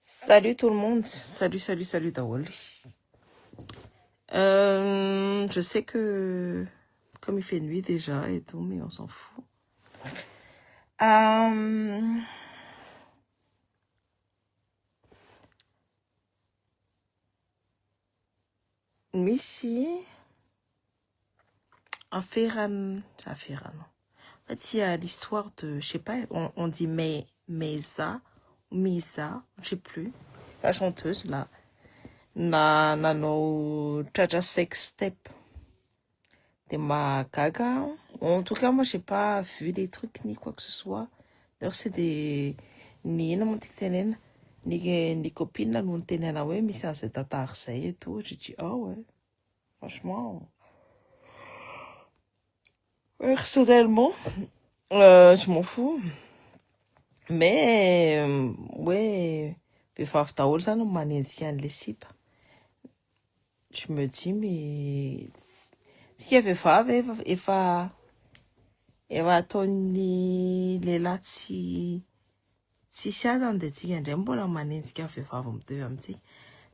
Salut tout le monde, salut Dawali. Je sais que comme il fait nuit déjà et tout, mais on s'en fout. Missy, Afiran. En fait, il y a l'histoire de, je sais pas, on dit Mesa, je sais plus, la chanteuse là, no Chacha Sex Step. De ma gaga. En tout cas, moi, j'ai pas vu des trucs ni quoi que ce soit. D'ailleurs, c'est des... Ni mon TikTok, ni copines, là, nous, on ouais, mais c'est cet et tout. J'ai dit, oh ouais, franchement. Personnellement, je m'en fous. Mais, ouais, vehivavy daholo zany no manenjika an'le sipa. Je me dis, mais... Tsika vehivavy efa ataon'ny lehilahy tsisy azany dia tsika indray mbola manenjika vehivavy mitovy amintsika.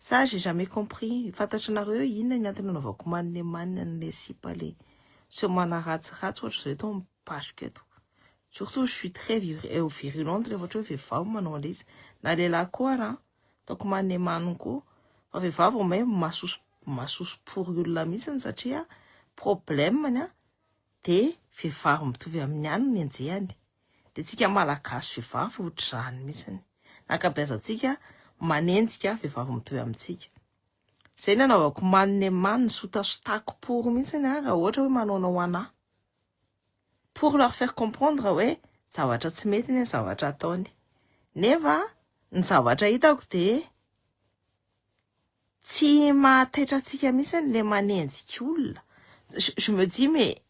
Ça, j'ai jamais compris. Fantatranareo inona ny antony anaovako manina an'le sipa le so manaratsiratsy ohatra zao eto mipasoka eto. Surtout, je suis très virulente rehefa ohatra hoe vehivavy manao an'le izy. Na lehilahy koa raha ataoko manina koa. Fa vehivavy au même masoso pory olona mihitsiny satria problemany de vehivavy mitovy amin'ny any ny anjehany. De tsika malagasy vehivavy ohatr'izany mihitsiny. Ankabeazantsika manenjika vehivavy mitovy amintsika. Zay ny anaovako manina sotasotako pory mihitsiny raha ohatra hoe manaonao anahy. Pour leur faire comprendre hoe zavatra tsy mety ny zavatra ataony. Nefa ny zavatra hitako de tsy mahataitra antsika mihitsiny le manenjika olona. Je me dis, mais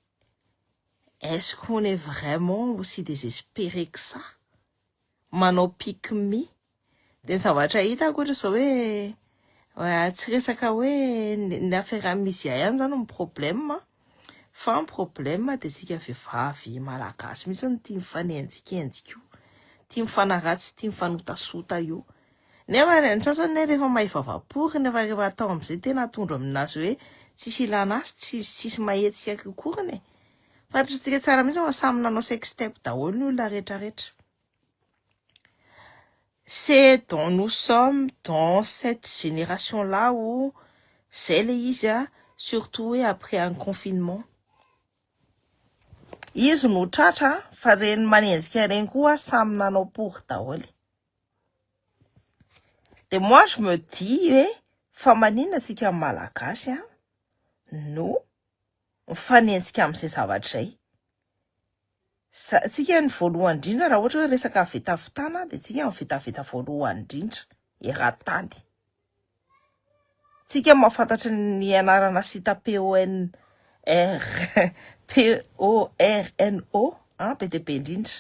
est-ce qu'on est vraiment aussi désespéré que ça? Manao pique-me. De ny zavatra hitako ohatra zao hoe tsy resaka hoe ny affaire misy ihany zany ny problème. Fa ny problème de tsika vehivavy malagasy mihitsy tia mifanenjikenjika io. Tia mifanaratsy, tia mifanotasota io. Nefa ny sasany rehefa mahivavapory nefa rehefa atao amin'izay tena atondro aminazy hoe tsisy ilana azy, tsisy mahetsika kokoriny. Fantatritsika tsara mihitsy fa samy nanao sex step daholo ny olona rehetrarehetra. C'est dont nous sommes dans cette génération-là où c'est le izy, surtout après un confinement. Izy no tratra fa reny manenjika reny koa samy nanao pory daholo. De moi je me dis fa maninona tsika malagasy no mifanenjika amin'izay zavatra izay. Tsika ny voalohany indrindra raha ohatra hoe resaka vetavitana dia tsika ny vetaveta voalohany indrindra eran-tany. Tsika mahafantatra ny anarana sita PORNO be dia be indrindra.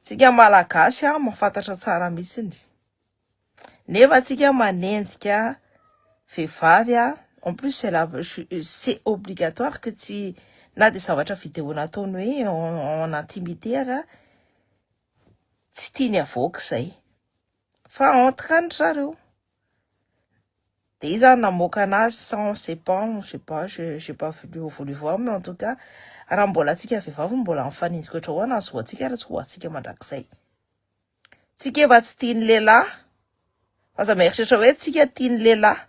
Tsika malagasy mahafantatra tsara mihitsiny. Nefa tsika manenjika vehivavy en plus c'est obligatoire que tsy na de zavatra vidéo nataony hoe en intimité tsy tiany avoaka izay. Fa entre any zareo. De iza namoaka anazy sans je sais pas, j'ai pas voulu voir, mais en tout cas raha mbola tsika vehivavy mbola mifanenjika ohatra hoana azo hoantsika raha tsy hoantsika mandrakizay. Tsika efa tsy tiany lehilahy. Aza mieritreritra hoe tsika tiany lehilahy.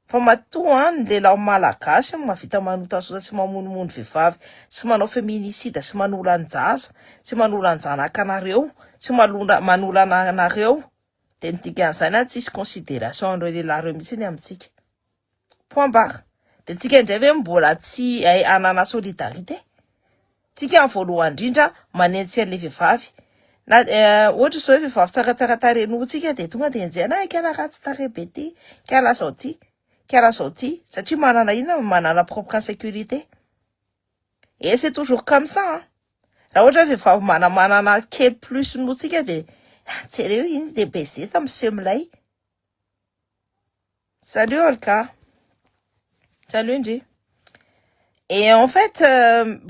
Fa matoa ny lehilahy malagasy mahavita manotasota sy mamonomono vehivavy sy manao féminicide sy manolo anjaza sy manolo anjanak'anareo sy manolo anareo. De ny dikan'izany tsisy considération an'ireo lehilahy reo mihitsy ny amintsika. Point barre. De tsika indray hoe mbola tsy anana solidarité. Tsika ny voalohany indrindra manenjika an'le vehivavy. Na ohatra zao hoe vehivavy tsaratsara tarehy tsika de tonga de enjehana kala ratsy tarehy be ty, kala zao ty, satria manana propre insécurité. Et c'est toujours comme ça. Raha ohatra vehivavy manana kely plus noho tsika de tsereo iny de baiser tamin'ny milay. Salut Olka. Salut Ndry. Et en fait,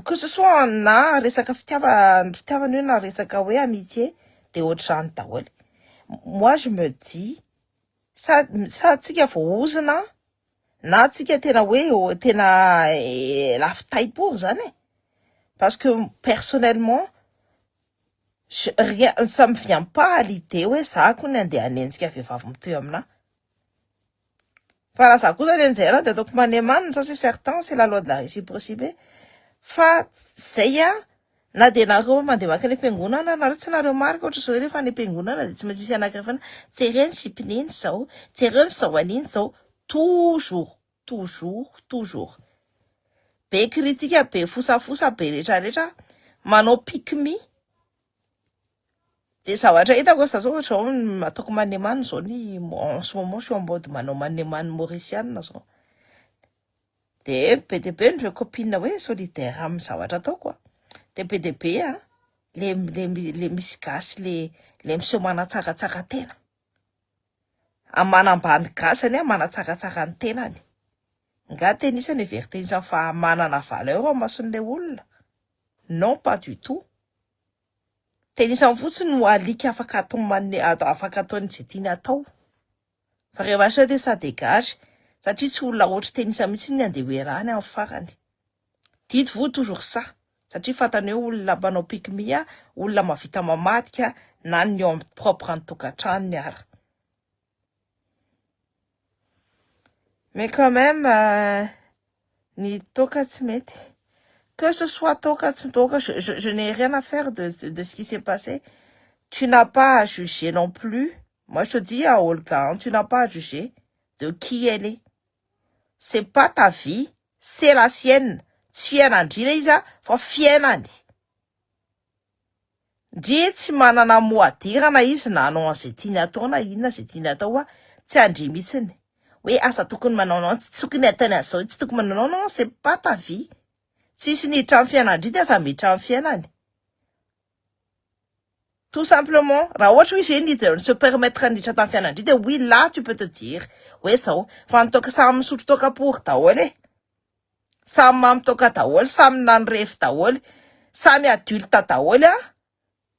que ce soit na resaka fitiavana na resaka hoe amitié, de ohatrany daholo. Moi je me dis sa tsika voaozina na tsika tena hoe tena lafy taipo zany e. Parce que personnellement rien, ça me vient pas à l'idée hoe za koa ny andeha hanenjika vehivavy mitoy amina. Fa raha za kosa ny anjera de ataoko manemanina, ça c'est certain, c'est la loi de la réciprocité. Fa zay na de nareo mandeha maka ny am-piangonana nareo tsy nareo marika ohatra zao rehefa any am-piangonana de tsy maintsy misy anankiray fana jereny sipininy zao, jereny zao aniny zao, toujours be kritika, be fosafosa, be rehetrarehetra, manao pique-me. De zavatra hitako za zao ohatra hoe ataoko manemanina zao ny en ce moment je suis en mode manao manemanina mauricienne zao. De be de be ny copine hoe solidaire amin'ny zavatra ataoko. De be de be le misy gasy le miseho manatsakatsaka tena. Manambany gasany manatsakatsaka ny tenany. Nga tenisany veritenisany fa manana valeur ao mason'le olona. Non, pas du tout. Tenisany fotsiny no alika afaka ataony zay tiany atao. Fa rehefa sao de ça dégage. Satria tsy olona ohatry tenisa mihitsy ny andeha hoerahany amin'ny farany. Dites-vous toujours ça. Satria fantany hoe olona manao pique-me, olona mavita mamadika, na ny ao propre ny tokantranony ara. Mais quand même, ni toka tsy mety. Que ce soit toka tsy toka, je n'ai rien à faire de ce qui s'est passé. Tu n'as pas à juger non plus. Moi, je te dis à Olga, tu n'as pas à juger de qui elle est. C'est pas ta vie, c'est la sienne. Tsianandrina izy fa fiainany. Ndre tsy manana moadirana izy na anao an'izay tiany atao na inona zay tiany atao tsy andry mihitsiny. Hoe asa tokony manao tsy tokony atany an'izao, tsy tokony manao non, c'est pas ta vie. Tsisy niditra amin'ny fiainandry de aza miditra amin'ny fiainany. Tout simplement, raha ohatra hoe zay de se permettre niditra tamin'ny fiainandry de oui là tu peux te dire hoe zao fa nitoka samy misotro toka pour daholo e. Samy mamy toka daholo, samy nanrefy daholo, samy adulte daholo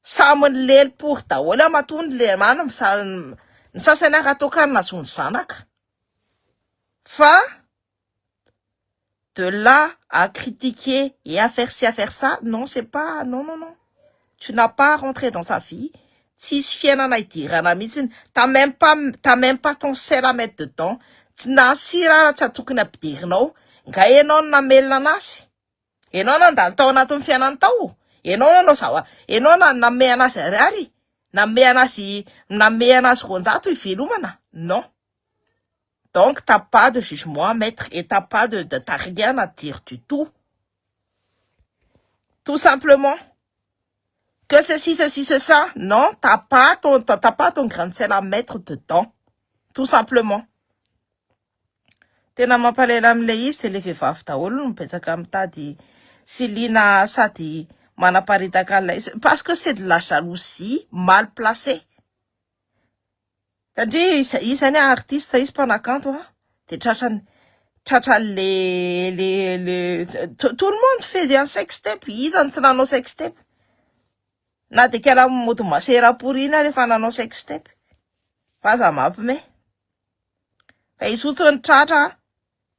samy nilely pour daholo matony le mana ny sasany raha toka nazony zanaka. Fa de là à critiquer et à faire ci, à faire ça, non, c'est pas, non. Tu n'as pas rentré dans sa vie. Tsisy fiainana idirana mihitsiny. T'as même pas ton sel à mettre dedans. Tsy nasira raha tsy tokony ampiderinao. Nga enao namelona anazy. Enao nandalo tao anatin'ny fiainany tao. Enao nanao zava. Enao namey anazy ariary. Namey anazy ronjato ivelomana. Non. Donc, t'as pas de jugement à mettre et t'as rien à dire du tout. Tout simplement. Que ceci, ça. Non, t'as pas ton grain de sel à mettre dedans. Tout simplement. Tena mampalela am'le izy c'est le vehivavy daholo no mipetsaka mitady sy liana sady manaparitaka an'ilay izy. Parce que c'est de la jalousie mal placée. Satria isany artiste izy mpanakanto de tratra le tout le monde fait un sextape. Izany tsy nanao sextape. Na de kala mody masera pourina rehefa nanao sextape. Fa za mampime. Fa izy otriny tratra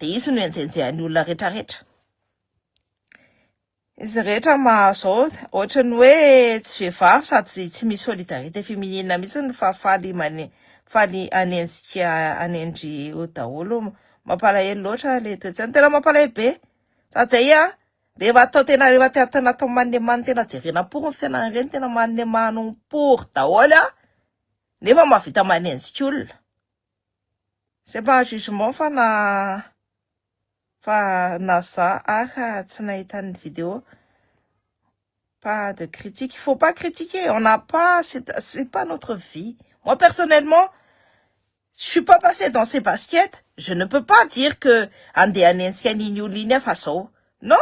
de izy no enjenjehany olona rehetrarehetra. Izy rehetra zao ohatrany hoe tsy vehivavy sady tsy misy solidarité féminine mihitsy fa faly anendry ho daholo. Mampalahelo loatra le toetrany tena mampalahelo be. Sady zay rehefa tena atao manemano tena jerena pour ny fiainana ireny tena manemano pour daholo nefa mahavita manenjika olona. C'est pas un jugement fa na za tsy nahita ny vidéo. Pas de critique. Il faut pas critiquer. On n'a pas, c'est pas notre vie. Moi, personnellement, je suis pas passée dans ces baskets. Je ne peux pas dire que andeha hanenjika niny olona iny fa zao. Non,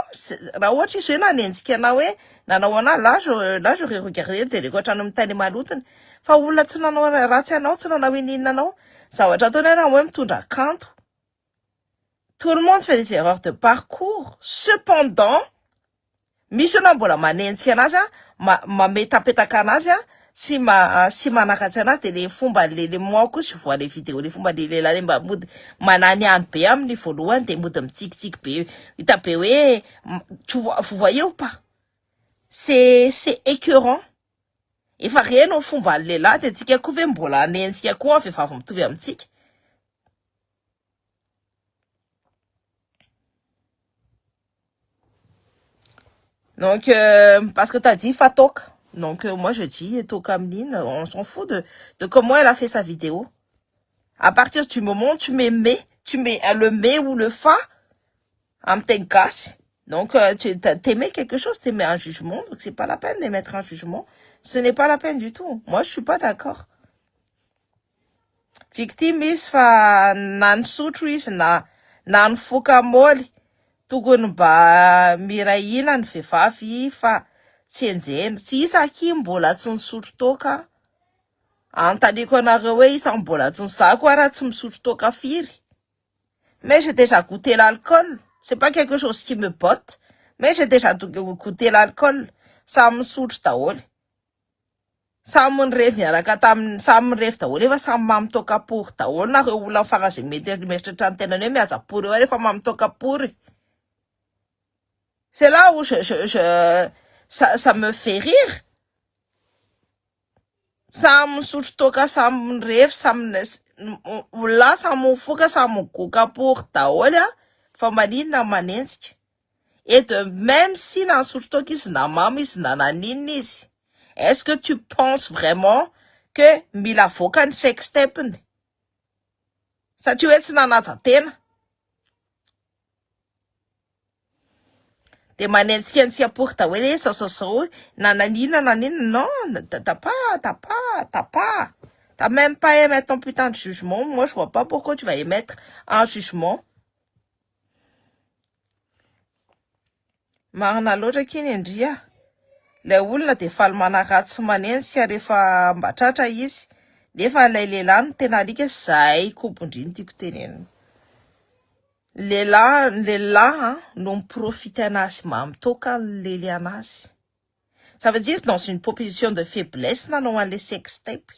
raha ohatra izy hoe nanenjika na hoe nanao ana là j'aurais regardé jereko hatrany amin'ny tany malotiny. Fa olona tsy nanao ratsy anao, tsy nanao inina anao. Zavatra ataony raha hoe mitondra kanto. Tout le monde fait des erreurs de parcours. Cependant, misy na mbola manenjika anazy mametapetaka anazy si manakatsy anazy de le fomba le moi koa sy voa le vidéo le fomba le lehilahy le mba mody mananiany be amin'ny voalohany de mody mitsikitsiky be hita be hoe vous voyez ou pas c'est écœurant efa reno fomba le lehilahy de tsika koa ve mbola anentsika koa vehivavy mitovy amintsika. Donc, parce que t'as dit Fatok. Donc, moi, je dis Tokamline, on s'en fout de comment elle a fait sa vidéo. À partir du moment où tu mets le mais ou le fa, en t'encasse. Donc, tu t'aimais quelque chose, t'aimais un jugement. Donc, c'est pas la peine d'émettre un jugement. Ce n'est pas la peine du tout. Moi, je suis pas d'accord. Victime is fa nan sutru is nan foka moly. Tokony mba mirahina ny vehivavy fa tsy enjena. Tsy isa aky mbola tsy nisotro toka. Antaliko anareo hoe isa mbola tsy za koa raha tsy misotro toka firy. Mais j'ai déjà goûté l'alcool. C'est pas quelque chose qui me botte. Mais j'ai déjà goûté l'alcool. Samy misotro daholo. Samy nirevy niaraka tamin'ny samy nirevy daholo efa samy mamitoka pory daholo nareo olona farazay meritreritra ny tenany hoe mihaja pory eo rehefa mamitoka pory. C'est là où ça me fait rire. Samy misotro toka samy nirevy samy olona samy mifoka samy migoka pory daholo fa maninona manenjika. Et de même si nanisotro toka izy na mamy izy na naninona izy. Est-ce que tu penses vraiment que mila voaka ny sextepiny? Satria hoe tsy nanaja tena. De manenjika antsika pory daholo sao nananina non, t'as même pas émettre ton putain de jugement. Moi je vois pas pourquoi tu vas émettre un jugement. Marina loatra kiny indria. Le olona de faly manaratsy manenjika rehefa mbatratra izy. Nefa lay lehilahy no tena alika zay kombondriny tiako tenenina. Lehilahy no miprofite anazy mamitoka lely anazy. Ça veut dire dans une position de faiblesse nanao an'le sextape.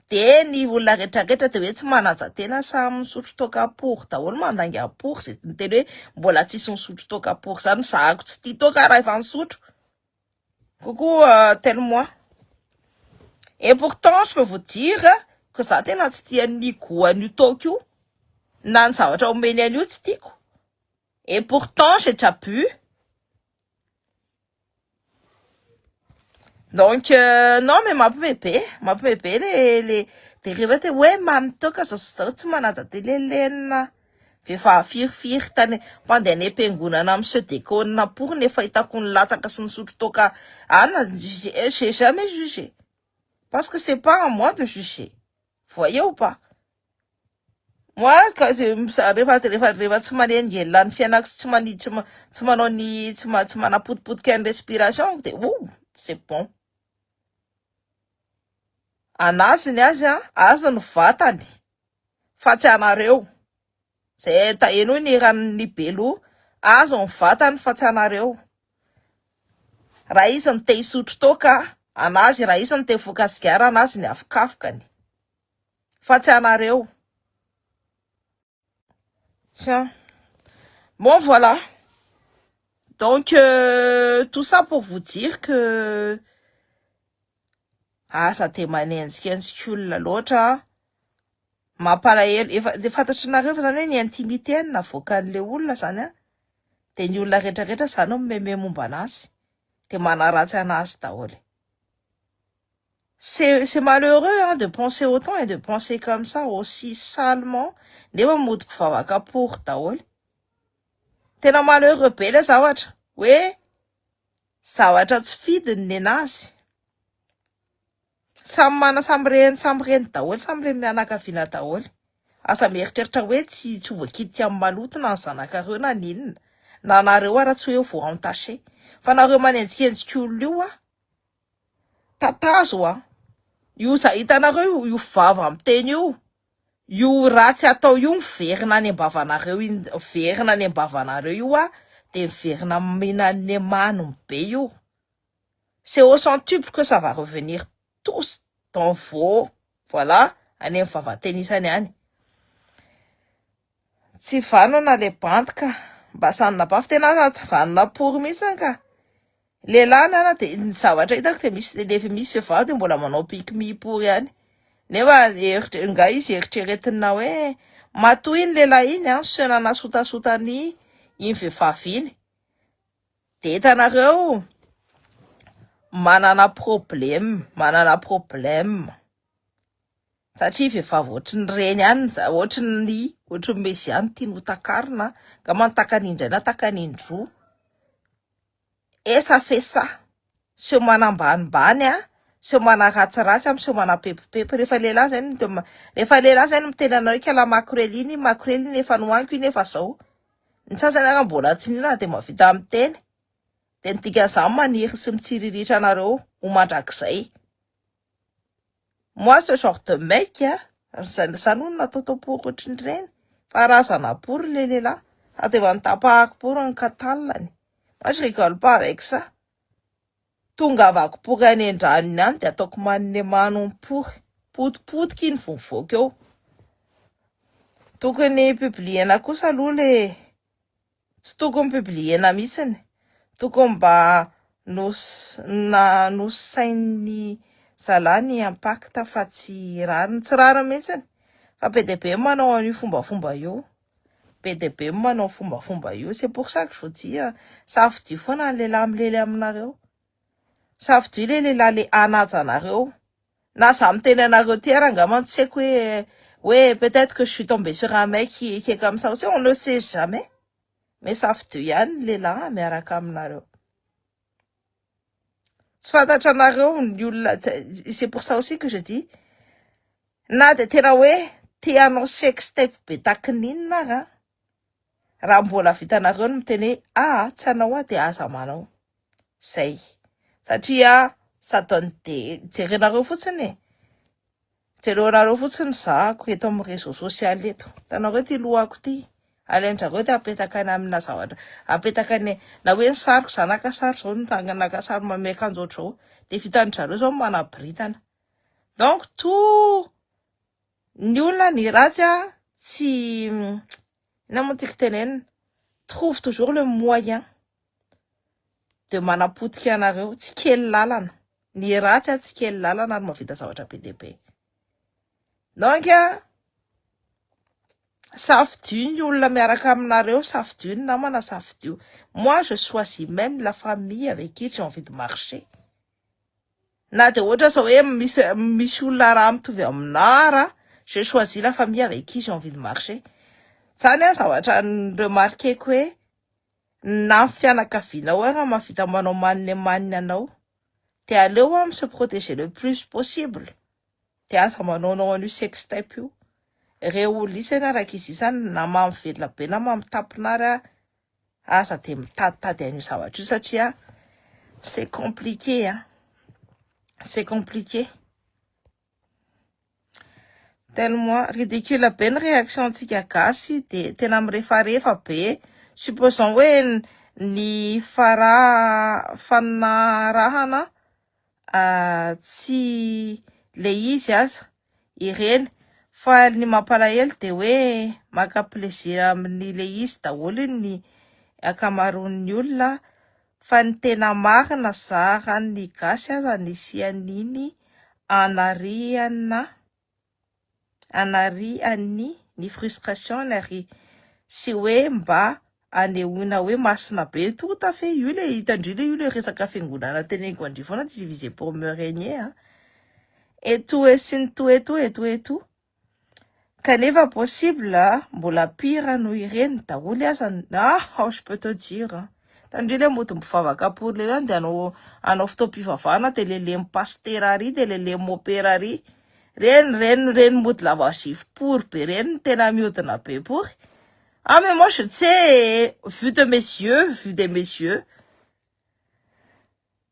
De ny olona retraretra de hoe tsy manaja tena samy misotro toka pory daholo mandanga pory zay niteny hoe mbola tsisy misotro toka pory zany zahako tsy tia toka raha efa nisotro. Coucou, tel-moi. Et pourtant, je peux vous dire que ça tena tsy tia ny goan'io toka io. Na ny zavatra omeny an'io tsy tiako. Et pourtant, j'ai déjà pu. Donc, non, mais mampibebe les dérivates, ouais, mamitoka zao tsy manaja de lelena. Vehivavy firy tany mpandeha any am-piangonana amin'ny sedekona pour nefa hitako ny latsaka sy nisotro toka. J'ai jamais jugé. Parce que c'est pas à moi de juger. Voyez ou pas? Moi, quand rehefa tsy manengelina ny fiainako tsy manao ny tsy manapotipotika ny respiration de c'est bon. Anazy ny azy ny vatany fa tsy anareo. Zay taheno ny ran'ny belo azo ny vatany fa tsy anareo. Raha izy ny te hisotro toka anazy, raha izy ny te voaka sigara anazy ny afokafokany fa tsy anareo. Tiens. Bon, voilà. Donc, tout ça pour vous dire que asa te manenjika antsika olona loatra. Mampalahelo efa fantatrinareo fa zany hoe ny intimité na voakan'le olona zany de ny olona retraretra zany meme momba anazy de manaratsy anazy daholo. C'est malheureux de penser autant et de penser comme ça aussi salement. Nefa mody mpivavaka pory daholo. Tena malheureux be le zavatra. Hoe zavatra tsy fidiny ny anazy. Samy reny daholo, samy reny mianakaviana daholo. Asa mieritreritra hoe tsy voakitika amin'ny maloto na ny zanakareo na ninona. Na nareo raha tsy hoe vao entaché. Fa nareo manenjikenzika olona io tatazo io hitanareo io vava amin'ny teny io ratsy atao io miverina any am-bavanareo io de miverina minan'ny maniny be io. C'est au centuple que ça va revenir tous dans vao voilà any amin'ny vavatenisany any tsy vano na le bandy ka mba sanina bafy tena tsy vanona pory mihitsy ka lehilahy ana de ny zavatra hitako de misy lefa misy vehivavy de mbola manao pique pory ihany nefa nga izy eritreretina hoe matoy iny lehilahy iny sena nasotasotany iny vehivavy iny de hitanareo manana problème satria vehivavy ohatriny reny ihany ohatriny mesy ihany tiany hotakarina nga manotakan'indray na takan'indroa esa fesa seho manambanimbany seho manaratsiratsy seho manapepopepo rehefa lehilahy zany miteny anareo kala makorely iny efa nohaniko iny efa zao ny sasany ara mbola tsy nina de mavita miteny de ny dikan'izany maniry sy mitsiriritra anareo ho mandrakizay moi ce genre de mec zany hono natao taopory ohatrin'ireny fa razana pory le lehilahy sady efa nitapahako pory ny katalany moi je rigole pas avec ça tonga avako pory any andraniny any de ataoko manine manompory potipotika iny vovoaka eo tokony publiena kosa aloha le tsy tokony publiena mihitsiny tokony mba nosain'ny zalany impacta fa tsy rariny mihitsiny fa be de be manao an'io fombafomba io be de be manao fombafomba io c'est pour ça que je vous dis safidio foana ny lehilahy milely aminareo safidio le lehilahy le anajanareo na za miteny anareo ty ara angamba tsy haiko hoe peut-être que je suis tombée sur un mec qui est comme ça aussi on ne sait jamais mais safidio ihany lehilahy miaraka aminareo tsy fantatra anareo ny olona c'est pour ça aussi que je dis na de tena hoe te hanao sextape be takininina raha mbola vitanareo no miteny hoe tsy anao de aza manao zay satria ça donne de jerenareo fotsiny zahako eto amin'ny réseau social eto tanareo ty lohako ty alaindrareo de apetaka any amina zavatra apetaka any na hoe ny sariko zanaka sary zao naka sary mameka anjotro zao de vitan'zareo zao manabritana donc tout ny olona ny ratsy tsy ina moa tiako tenenina trouve toujours le moyen de manapotika anareo tsy kely lalana ny ratsy tsy kely lalana ary mavita zavatra be de be donc safidio ny olona miaraka aminareo safidio ny namana safidio moi je choisis même la famille avec qui j'ai envie de marcher na de ohatra zao hoe misy olona raha mitovy aminara je choisis la famille avec qui j'ai envie de marcher zany zavatra ny remarqueko hoe na fianakavinao raha mavita manao maniny anao de aleo se protéger le plus possible de aza manaonao an'io sextape io reo lisana araka izy izany na mamvelona be na mamitapinary aza de mitaditady an'io zavatra io satria c'est compliqué c'est compliqué tellement ridicule be ny réaction antsika gasy de tena mirefarefa be supposons hoe ny fanarahana tsy le izy aza ireny fa ny mampalahelo de hoe maka plaisir amin'ny le izy daholo ny akamaroan'ny olona fa ny tena marina zara ny gasy aza nisy an'iny anariany ny frustration ary sy hoe mba anehoana hoe masina be tout à fait io le hitandrina io le resaka fiangonana teneniko andry foana divisé pour me régner et tout et sin tout et tout kanefa possible mbola pire noho ireny daholo aza je peux te dire tandrina mody mivavaka pour le de anao fotoam-pivavahana de lele pasterari de lele opérari reny mody lava sivy pour be reny tena miodina be pour mais moi je sais vu des messieurs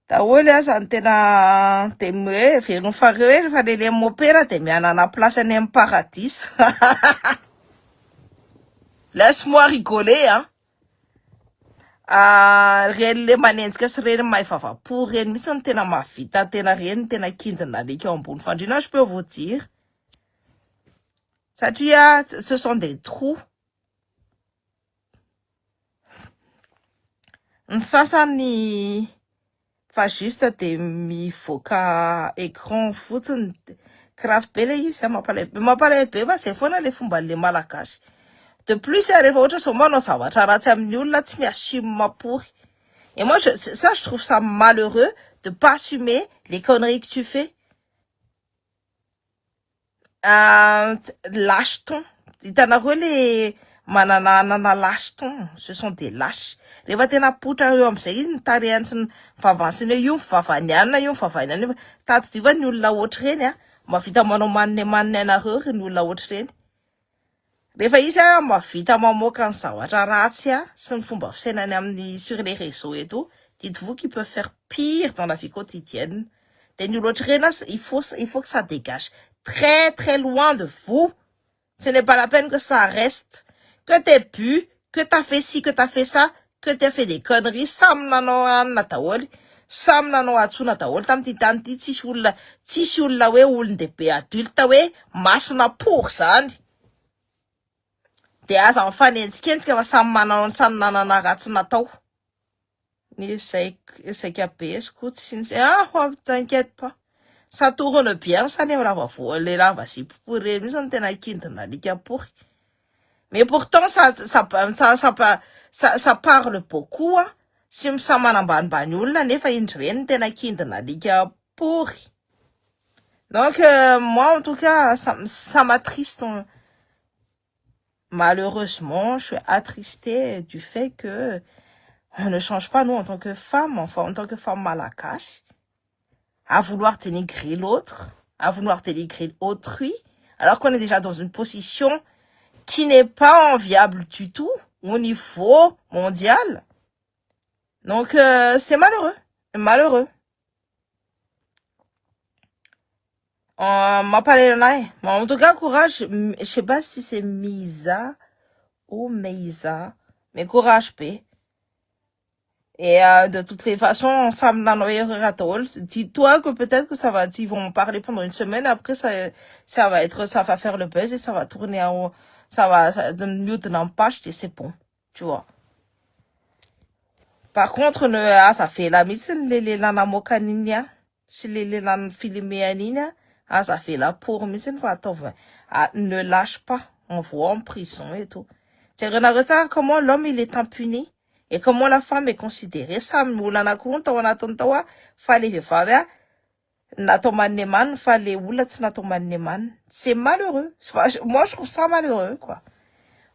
daholo aza ny tena de hoe veriny fareo hoe rehefa lele opéra de mianana place any amin'ny paradis laisse-moi rigoler reny le manenjika sy reny mahay vavapo reny mihitsy ny tena mahavita tena reny tena kindina alika eo ambony fandriana je peux vous dire satria ce sont des trous. Ny sasany fa juste de mivoaka écran fotsiny craft be le izy mampalahelo be zay foana le fomba le malagasy. De plus rehefa ohatra zao manao zavatra ratsy amin'ny olona tsy mi-assume mapory. Et moi ça je trouve ça malheureux de pas assumer les conneries que tu fais. Lâcheton. Hitanareo le manana lâcheton, ce sont des lâches. Rehefa tena potra eo am'izay izy nitarehany sy ny vavansiny hoe io mivavanianina io mivavanianina tady diva ny olona ohatry reny mavita manao manina anareo reny olona ohatry reny. Rehefa izy mavita mamoaka ny zavatra ratsy sy ny fomba fisainany amin'ny sur les réseaux et tout, dites-vous qu'il peut faire pire dans la vie quotidienne. De ny olona ohatry reny il faut que ça dégage très très loin de vous. Ce n'est pas la peine que ça reste. Que t'aies pu, que t'as fait ci, que t'as fait ça, que t'as fait des conneries, samy nanao anina daholo, samy nanao atsona daholo tamin'ity tany ity, tsisy olona hoe olon-dehibe adulte hoe masina pour zany. De aza mifanenjikenzika fa samy manao samy nanana ratsy natao. Zay kabesiko tsy t'inquiète pas. Ça tourne bien, ça n'est les lava si pour les on tena kindina alika pourri. Mais pourtant ça parle beaucoup si ça manambanimbany olona nefa indreny tena kindina alika pourri. Donc moi en tout cas ça m'attriste. Malheureusement, je suis attristée du fait que on ne change pas nous en tant que femme, enfin en tant que femme malagasy, à vouloir dénigrer l'autre, à vouloir dénigrer autrui, alors qu'on est déjà dans une position qui n'est pas enviable du tout au niveau mondial. Donc c'est malheureux. M'a parlé de en tout cas courage, je sais pas si c'est Misa ou Meisa, mais courage paix. Et de toutes les façons, ça me dis-toi que peut-être que ils vont parler pendant une semaine, après ça va faire le buzz et ça va tourner ça de mieux de l'empêche et c'est bon, tu vois. Par contre, ça fait la mise, les lana mokaninia, si les lana filméanina, ça fait la pour mise, ne lâche pas, on voit en prison et tout. C'est regarde comment l'homme il est impuni. Et comment la femme est considérée, ça moulana kunta wana tontawa, fallait vevavia, natomaneman, fallait oulat natomaneman. C'est malheureux. Moi, je trouve ça malheureux, quoi.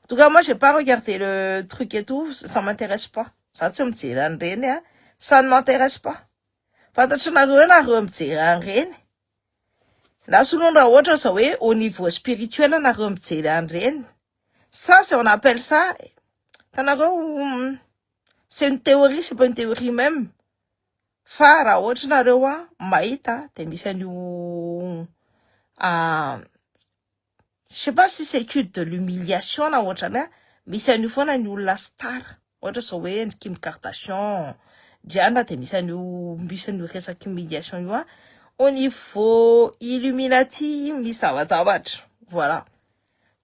En tout cas, moi, j'ai pas regardé le truc et tout, ça m'intéresse pas. Ça ne m'intéresse pas. Là, selon la autre, ça, oui, au niveau spirituel, on a ça, c'est, on appelle ça, c'est une théorie, c'est pas une théorie même. Fara, autre narewa, maïta, t'es mis je sais pas si c'est culte de l'humiliation, là, autre, mais c'est une fois, nous, la star. Autre, so, oui, Kim Kardashian, Diana, t'es mis resa humiliation, au niveau Illuminati, voilà.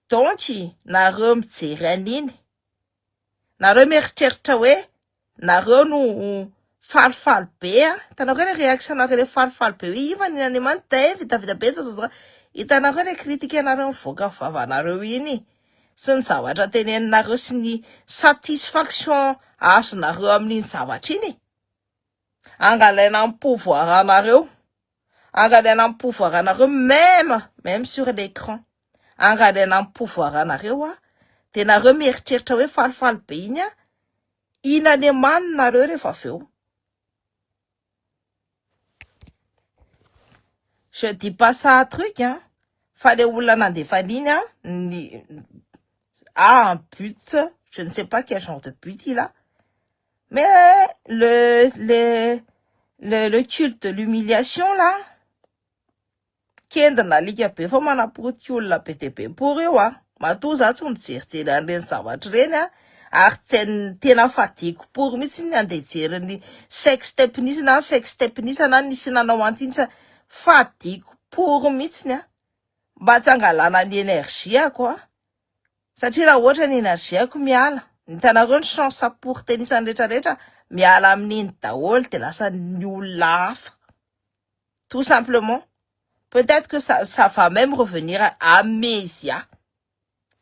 Donc, na rum tsiranine, na remercier nareo no falifaly be hitanareo le réaction nareo le falifaly be hoe iva ny animany tay vitavita be hitanareo le critique anareo mivoaka vavanareo iny sy ny zavatra teneninareo sy ny satisfaction azonareo amin'iny zavatra iny angalaina amin'ny pouvoir anareo même sur l'écran angalaina amin'ny pouvoir anareo de nareo mieritreritra hoe falifaly be iny inanemany nareo rehefa aveo. Je dis pas ça truc, fallait olona nandefa iny un but, je ne sais pas quel genre de but il a, mais le culte de l'humiliation là, qui est dans la ligue pe fa manapoty olona be de be pour eo matoa za tsy mijerijery an'ireny zavatra reny Ary tena fatiko por mihitsy ny andeha hijery ny sextape nisy na sextape nisy na nisy nanao antiny fatiko por mihitsy a. Mba tsy angalana ny energiako a. Satria raha ohatra ny energiako miala, hitanareo ny chance pour tenisany rehetrarehetra miala amin'iny daholo de lasa ny olona hafa. Tout simplement. Peut-être que ça va même revenir à Mésia.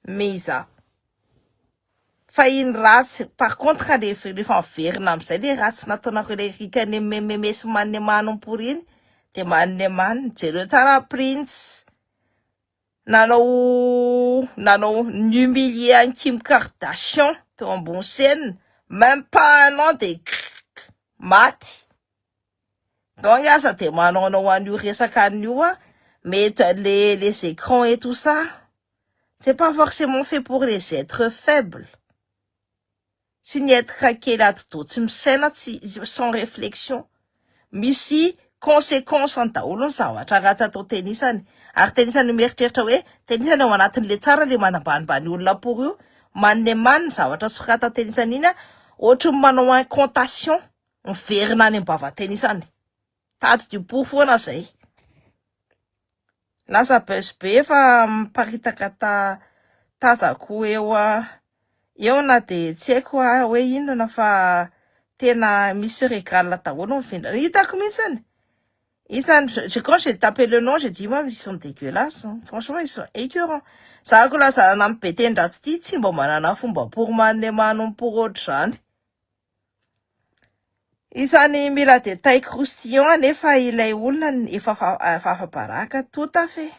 Mésa. Fa iny ratsy, par contre, rehefa miverina amizay le ratsy nataonareo le rikany memesy manne manompory iny, de manne maniny, jereo tsara Prince. Nanao humilier an Kim Kardashian teo ambony scène, même pas un an de maty. Donc asa de manao an'io resaka an'io a, mais les écrans et tout ça, c'est pas forcément fait pour les êtres faibles. Si ny être kely ato tsy misaina sans réflexion, misy conséquence daholo ny zavatra ratsy atao tenisany. Ary tenisany mieritreritra hoe tenisany ao anatin'le tsara le manambanimbany olona por io, manne maniny zavatra sorata tenisany iny a, ohatry ny manao incantation, miverina any ambava tenisany. Tady du pour foana zay. Lasa bezy be fa miparitaka tazako eo na de tsy haiko hoe inona fa tena misy régale daholo mivendra. Hitako mihitsiny. Quand j'ai tapé le nom, j'ai dit, moi, ils sont dégueulasses. Hein. Franchement, ils sont écœurants. Ça que là, ça n'a pas pété un drastique. Si bon, manana fumba pour mané manon pour autre chose. Isany mila détail croustillant nefa ilay olona efa baraka tout à fait.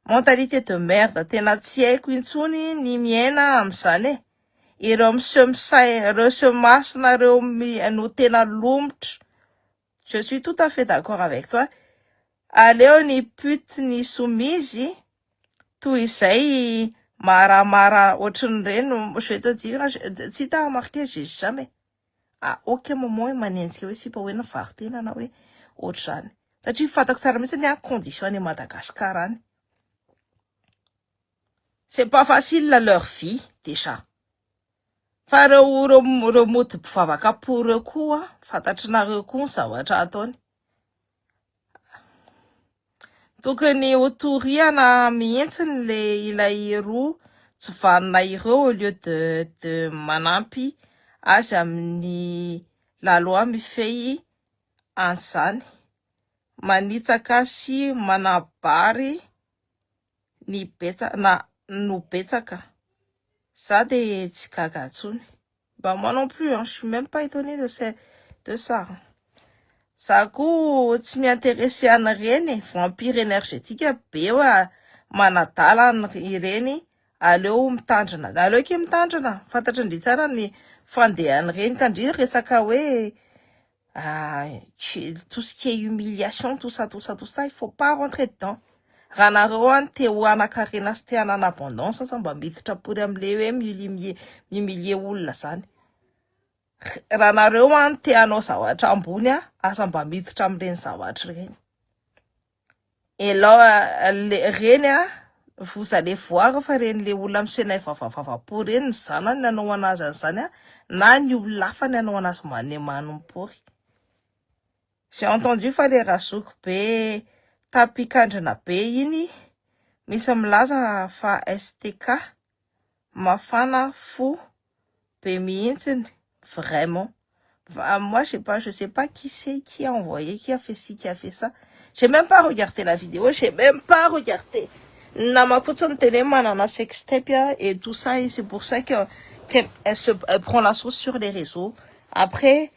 Mentalité de merde tena tsy haiko intsony ny miaina am'zany e. Ireo se masina reo no tena lomotra. Je suis tout à fait d'accord avec toi. Aleo ny pute ny soumise toy izay maramara otriny reny. Je vais te dire, si t'as remarqué, j'ai jamais à aucun moment manenjika hoe sipa hoe navarotena na hoe ohatr'izany. Satria fantako tsara mihitsy ny condition any Madagascar any. C'est pas facile leur vie déjà. Fa reo mody mpivavaka por reo koa, fantatrinareo koa ny zavatra ataony. Tokony ho toriana mihitsy ilay roa tsy vanina ireo au lieu de manampy azy amin'ny laloa mifehy an'izany. Manitsaka sy manabary ny no betsaka. Ça de tsy gaga tsony. Bah moi non plus, hein, je suis même pas étonnée de ça. Ça ko tsy miintéressé an'ireny vampire énergétique be hoe manadala ireny aleo mitandrina. Aleo ke mitandrina. Fantatry ndry tsara ny fandehan'ireny tandrina resaka hoe tout ce qui est humiliation, tout ça, il faut pas rentrer dedans. Raha nareo any te ho anakarena sy te hanana abondance sa mba miditra pory am'le hoe mihumilier olona zany. Raha nareo any te hanao zavatra ambony asa mba miditra am'reny zavatra reny. Et là reny vous allez voir fa reny le olona misena vavavapo reny ny zanany nanao anazy an'izany na ny olona hafa ny nanao anazy manne manompory. J'ai entendu fa le rasoko be tapikandrina be iny misy milaza fa STK mafana fou be mihitsiny vraiment. Moi je sais pas qui c'est qui a envoyé, qui a fait ci, qui a fait ça. J'ai même pas regardé la vidéo, j'ai même pas regardé. Namakutsum tene manana sextape et tout ça, et c'est pour ça qu'elle prend la sauce sur les réseaux. Après,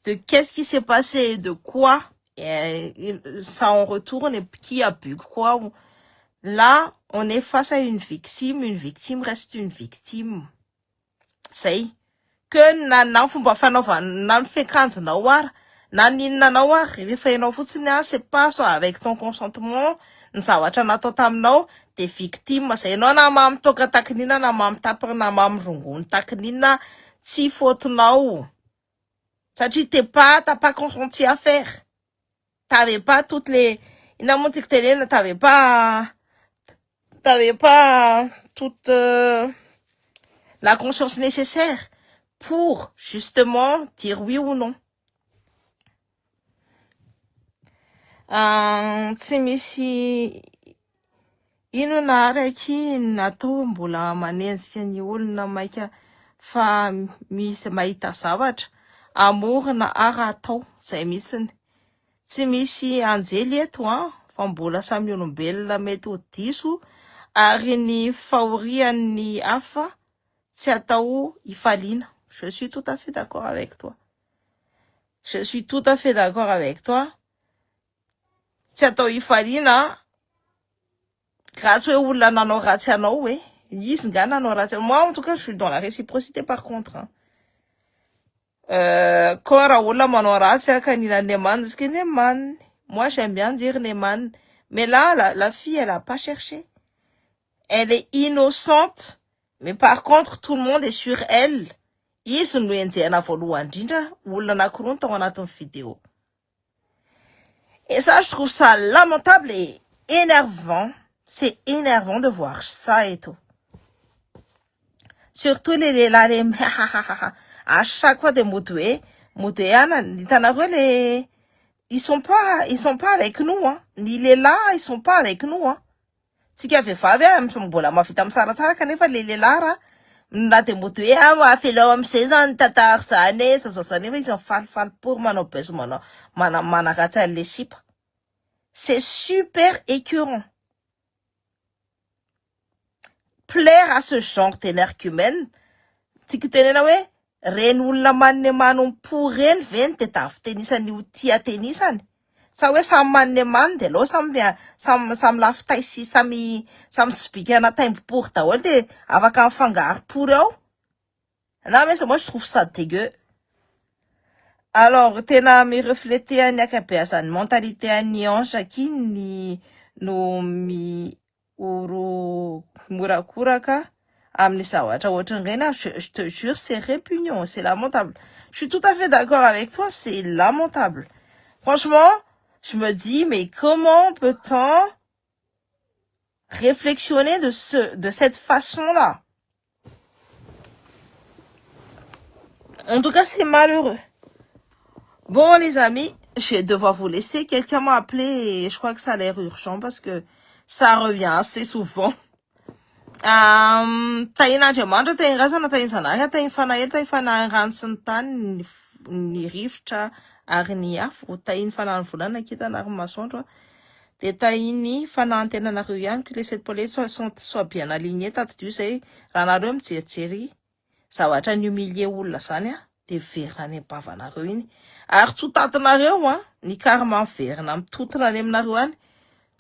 de qu'est-ce qui s'est passé, de quoi, et ça en retourne, et qui a pu quoi. Là, on est face à une victime reste une victime. C'est que na fomba fanaovana na fekanjinao ara na ninanao ary rehefa hainao fotsiny c'est pas ça avec ton consentement ny zavatra natao taminao de victime zay ianao na mamitoka takinina na mamitapana na mamirongony takinina tsy fautinao satria t'as pas consenti à faire, t'avais pas toutes les t'avais pas toute la conscience nécessaire pour justement dire oui ou non. Tsy misy inona araiky natao mbola manenjika ny olona maika fa misy mahita zavatra amorona ara atao zay mitsiny. Tsy misy anjely eto fa mbola samy olombelona mety ho diso ary ny fahorian'ny hafa tsy atao ifaliana. Je suis tout à fait d'accord avec toi. Je suis tout à fait d'accord avec toi. Tsy atao ifaliana ratsy hoe olona nanao ratsy anao hoe izy nga nanao ratsy. Moi en tout cas je suis dans la réciprocité par contre. Quand raha olona manao ratsy kanina Neman jusqu'à Neman. Moi j'aime bien dire Neman. Mais là la fille elle a pas cherché. Elle est innocente. Mais par contre tout le monde est sur elle. Izy no enjehana voalohany indrindra olona anankiroa no tao anatin'ny vidéo. Et ça, je trouve ça lamentable et énervant. C'est énervant de voir ça et tout. Surtout les à chaque fois des moutoués, ils sont pas avec nous, hein. Ni les là, ils sont pas avec nous, hein. Tsika vehivavy mbola mavita misaratsara kanefa le lehilahy na de moutoué afilao am'izay zany tatary zany zany izy mifalifaly pour manao beso manaratsy an'le sipa. C'est super écœurant. Plaire à ce genre d'énergumène, tiky tenena hoe reny olona manne manompo reny veny de tavitenisany io tia tenisany. Sa hoe samy manne man de lo samy lafitay sy samy sibika anataimbopory daholo de afaka mifangaro pory ao. Non mais moi je trouve ça dégueu. Alors tena mirefléter any akabeazany mentalité any ange aky no morakoraka amin'ny zavatra ohatran'ireny. Je te jure c'est répugnant, c'est lamentable. Je suis tout à fait d'accord avec toi, c'est lamentable. Franchement, je me dis mais comment peut-on réflexionner de cette façon-là? En tout cas, c'est malheureux. Bon, les amis, je vais devoir vous laisser. Quelqu'un m'a appelé et je crois que ça a l'air urgent parce que ça revient assez souvent. Tain'Andriamanitra, tainy razana, tainy zanaka, tainy fanahelo, tainy fanahy rano sy ny tany, ny rivotra ary ny afo, tainy fanahy volana kitana ary masoandro. De tainy fanahy tenanareo ihany que les 7 polettes soient bien alignés tato-dio zay raha nareo mijerijery zavatra ny humilier olona zany de verina any am-bavanareo iny. Ary tsy ho tatinareo ny karma miverina mitotona any aminareo any.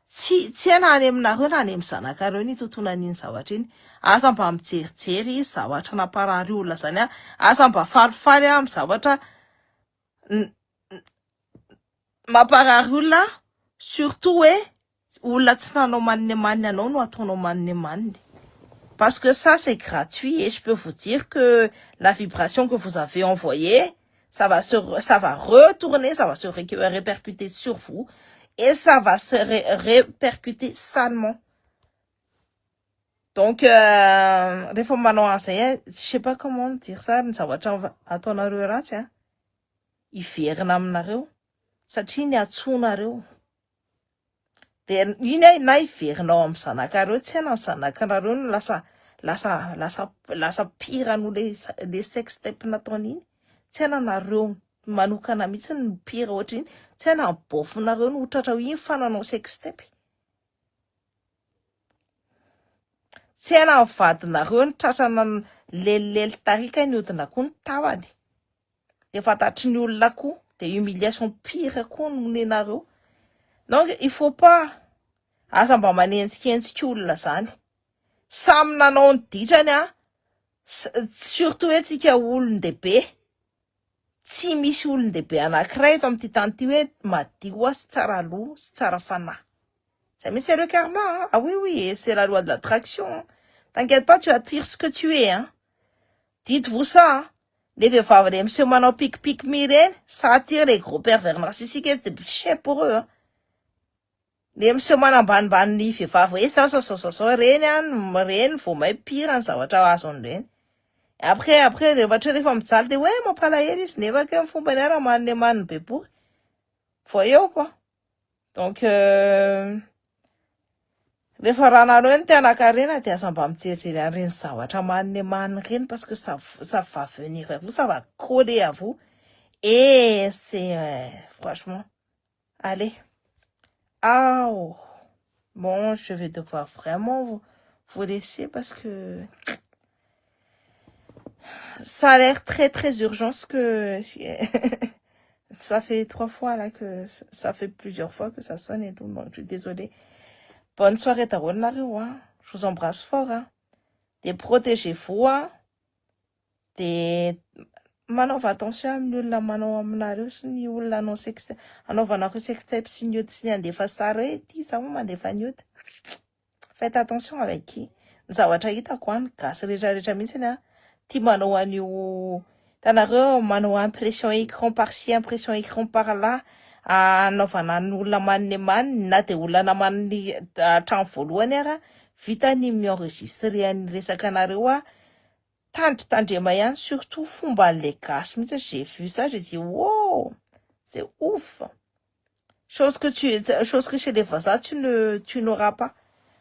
Tsy ana any aminareo na any amin'ny zanakareo ny totona an'iny zavatra iny. Asa mba mijerijery zavatra namparary olona zany asa mba falifaly amin'ny zavatra mamparary olona. Surtout hoe olona tsy nanao manne anao no ataonao manne. Parce que ça, c'est gratuit et je peux vous dire que la vibration que vous avez envoyée, ça va retourner, ça va se répercuter sur vous et ça va se répercuter salement. Donc, les fois maintenant, je sais pas comment dire ça, mais ça va ataonareo ratsy iverina aminareo satria ny atsonareo. De iny na iverinao amin'ny zanakareo tsy ana ny zanakareo no lasa pire no le sex tape nataony iny. Tsy ana nareo manokana mitsy ny pire ohatra iny. Tsy ana bofonareo no tratra ho iny fananao sex tape. Tsy ana vadinareo ny tratrana lelilely tarika ny odina koa ny tavany. De fantatry ny olona koa de humiliation pire koa no nenareo. Donc il faut pas asa mba manenjikensika olona zany. Samy nanao ny ditrany surtout hoe tsika olon-dehibe. Tsy misy olon-dehibe anankiray eto amin'ity tany ity hoe madio sy tsara loha sy tsara fanahy. Ça mais c'est le karma. Ah oui, c'est la loi de l'attraction. T'inquiète pas, tu attires ce que tu es. Dites-vous ça. Les vehivavy les monsieur manao pic mireny, ça attire les gros pervers narcissiques, c'est cher pour eux. Les monsieur manambanimbany ny vehivavy hoe ça reny reny vao may pire ny zavatra azony reny. Après, rehefa rehefa mijaly de hoe mampalahelo izy nefa ke ny fombany ara maniny amaniny bebory. Vao eo pa. Donc, rehefa ranareo ny tiana-karena dia aza mba mijery an'ireny zavatra maniny amaniny reny parce que ça va venir à vous, ça va coller à vous. Et c'est, franchement, allez. Ah, oh. Bon, je vais devoir vraiment vous laisser parce que ça a l'air très très urgent ce que ça fait 3 fois là que ça fait plusieurs fois que ça sonne et tout. Donc, je suis désolée. Bonne soirée daholo nareo, hein. Je vous embrasse fort, hein. Et protégez-vous, hein. De manaova attention amin'ny olona manao aminareo sy ny olona anao sextape, anaovanako sextape sy ny sy ny andefa sary hoe ty za moa mandefa ny faites attention avec qui. Ny zavatra hitako any gasy rehetrarehetra mihitsy a tia manao an'io tanareo manao impression écran par-ci impression écran par-là anaovana ny olona maniny maniny na de olona maniny hatrany voalohany ara vitany mienregistre ny resaka anareo a tandrema ihany surtout fomba an'le gasy mihitsy j'ai vu ça j'ai dit wow c'est ouf chose que chez les voisins tu n'auras pas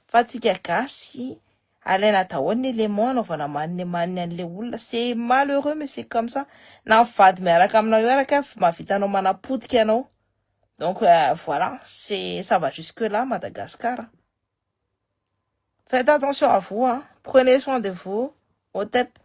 fa tsika gasy alaina daholo ny élément anaovana maniny maniny an'le olona c'est malheureux mais c'est comme ça na mivady miaraka aminao io araka mahavitanao manapodika anao donc voilà c'est ça va jusque là Madagascar. Faites attention à vous, hein. Prenez soin de vous. Au tep.